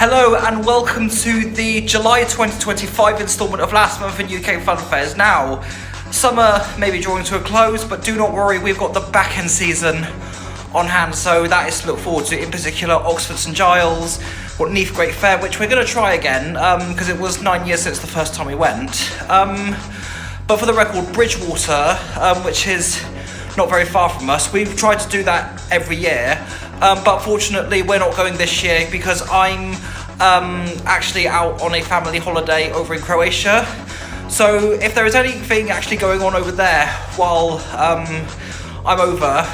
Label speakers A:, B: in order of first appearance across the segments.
A: Hello and welcome to the July 2025 instalment of Last Month in UK Funfairs. Now, summer may be drawing to a close, but do not worry, we've got the back end season on hand, so that is to look forward to. In particular, Oxford St Giles, what Neath Great Fair, which we're going to try again, because it was 9 years since the first time we went. But for the record, Bridgewater, which is not very far from us, we've tried to do that every year, but fortunately we're not going this year because I'm actually out on a family holiday over in Croatia. So if there is anything actually going on over there while I'm over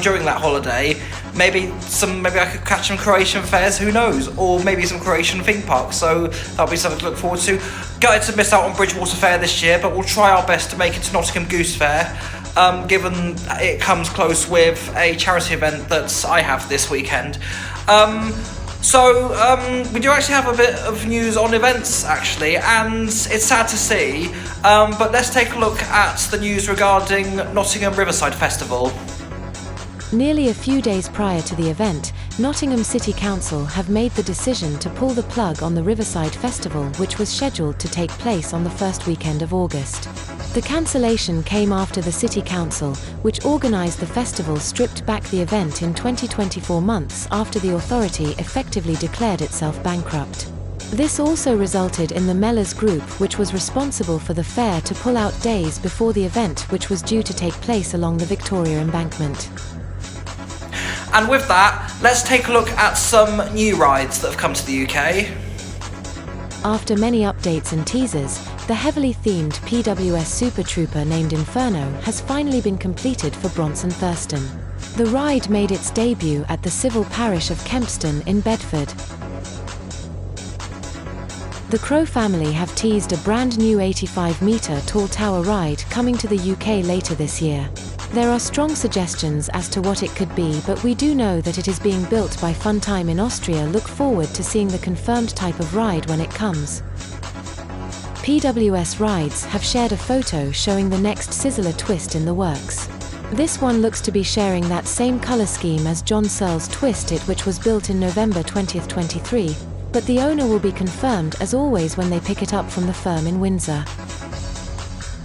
A: during that holiday, maybe I could catch some Croatian fairs, who knows, or maybe some Croatian theme parks, so that'll be something to look forward to. Gutted to miss out on Bridgewater Fair this year, but we'll try our best to make it to Nottingham Goose Fair, given it comes close with a charity event that I have this weekend. We do actually have a bit of news on events, actually, and it's sad to see, but let's take a look at the news regarding Nottingham Riverside Festival.
B: Nearly a few days prior to the event, Nottingham City Council have made the decision to pull the plug on the Riverside Festival, which was scheduled to take place on the first weekend of August. The cancellation came after the City Council, which organised the festival, stripped back the event in 24 months after the authority effectively declared itself bankrupt. This also resulted in the Mellors Group, which was responsible for the fair, to pull out days before the event, which was due to take place along the Victoria Embankment.
A: And with that, let's take a look at some new rides that have come to the UK.
B: After many updates and teasers, the heavily themed PWS Super Trooper named Inferno has finally been completed for Bronson Thurston. The ride made its debut at the civil parish of Kempston in Bedford. The Crow family have teased a brand new 85-metre tall tower ride coming to the UK later this year. There are strong suggestions as to what it could be, but we do know that it is being built by Funtime in Austria. Look forward to seeing the confirmed type of ride when it comes. PWS Rides have shared a photo showing the next Sizzler twist in the works. This one looks to be sharing that same colour scheme as John Searle's Twist It, which was built in November 2023, but the owner will be confirmed as always when they pick it up from the firm in Windsor.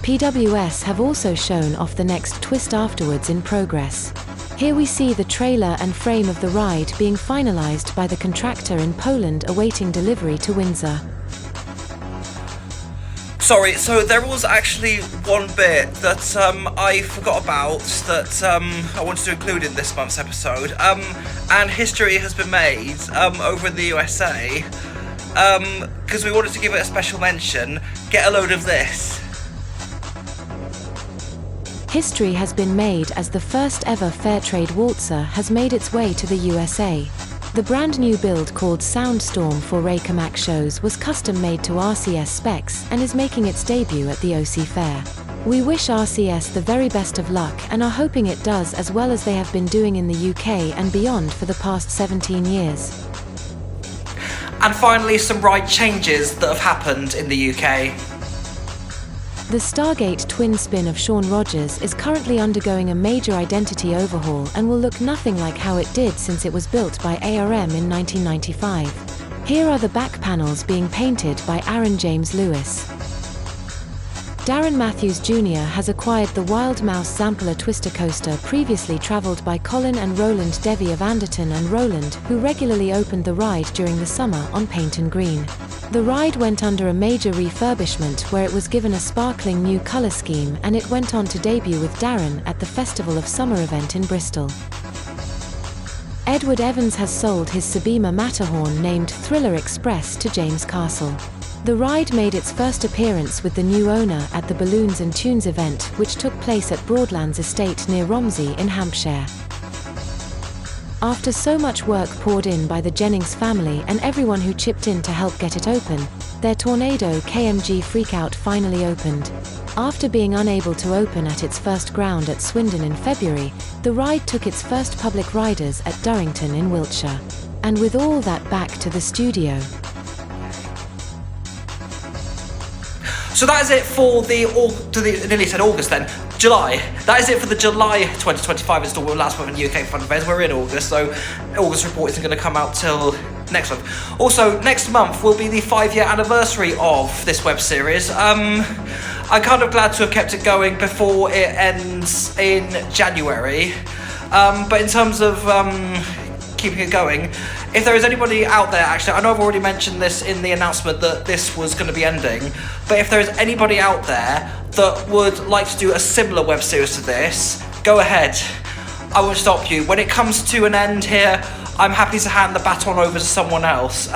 B: PWS have also shown off the next twist afterwards in progress. Here we see the trailer and frame of the ride being finalised by the contractor in Poland, awaiting delivery to Windsor.
A: Sorry, so there was actually one bit that I forgot about that I wanted to include in this month's episode, and history has been made over in the USA, because we wanted to give it a special mention. Get a load of this.
B: History has been made as the first ever Fairtrade waltzer has made its way to the USA. The brand new build, called Soundstorm for Ray Kamak shows, was custom made to RCS specs and is making its debut at the OC Fair. We wish RCS the very best of luck and are hoping it does as well as they have been doing in the UK and beyond for the past 17 years.
A: And finally, some ride changes that have happened in the UK.
B: The Stargate twin spin of Sean Rogers is currently undergoing a major identity overhaul and will look nothing like how it did since it was built by ARM in 1995. Here are the back panels being painted by Aaron James Lewis. Darren Matthews Jr. has acquired the Wild Mouse Zamperla Twister coaster, previously travelled by Colin and Roland Devey of Anderton and Roland, who regularly opened the ride during the summer on Paynton Green. The ride went under a major refurbishment where it was given a sparkling new colour scheme, and it went on to debut with Darren at the Festival of Summer event in Bristol. Edward Evans has sold his Sabima Matterhorn named Thriller Express to James Castle. The ride made its first appearance with the new owner at the Balloons and Tunes event, which took place at Broadlands Estate near Romsey in Hampshire. After so much work poured in by the Jennings family and everyone who chipped in to help get it open, their Tornado KMG Freakout finally opened. After being unable to open at its first ground at Swindon in February, the ride took its first public riders at Durrington in Wiltshire. And with all that, back to the studio.
A: So that is it for nearly said August then, July. That is it for the July 2025 installment of Last Month in UK Funfairs. We're in August, so August report isn't going to come out till next month. Also, next month will be the 5-year anniversary of this web series. I'm kind of glad to have kept it going before it ends in January. But in terms of keeping it going, if there is anybody out there, actually, I know I've already mentioned this in the announcement that this was going to be ending, but if there is anybody out there that would like to do a similar web series to this, go ahead. I won't stop you. When it comes to an end here, I'm happy to hand the baton over to someone else.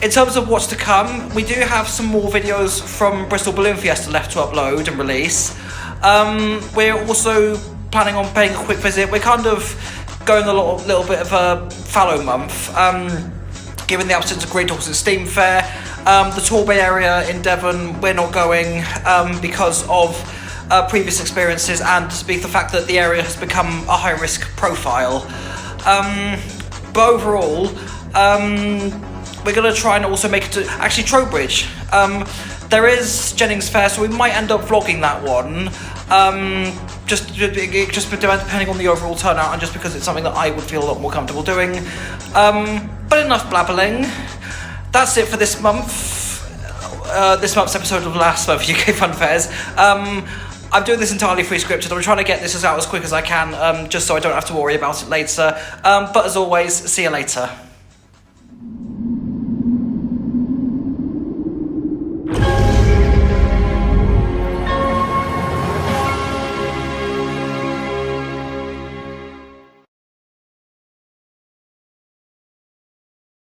A: In terms of what's to come, we do have some more videos from Bristol Balloon Fiesta left to upload and release. We're also planning on paying a quick visit. We're kind of going a little bit of a fallow month, given the absence of Green Talks and Steam Fair. The Torbay area in Devon, we're not going because of previous experiences and to speak the fact that the area has become a high-risk profile. But overall, we're going to try and also make it to... Actually, Trowbridge. There is Jennings Fair, so we might end up vlogging that one. Just depending on the overall turnout and just because it's something that I would feel a lot more comfortable doing. But enough blabbling. That's it for this month. This month's episode of Last Month UK Funfairs. I'm doing this entirely free scripted. I'm trying to get this out as quick as I can, just so I don't have to worry about it later. But as always, see you later.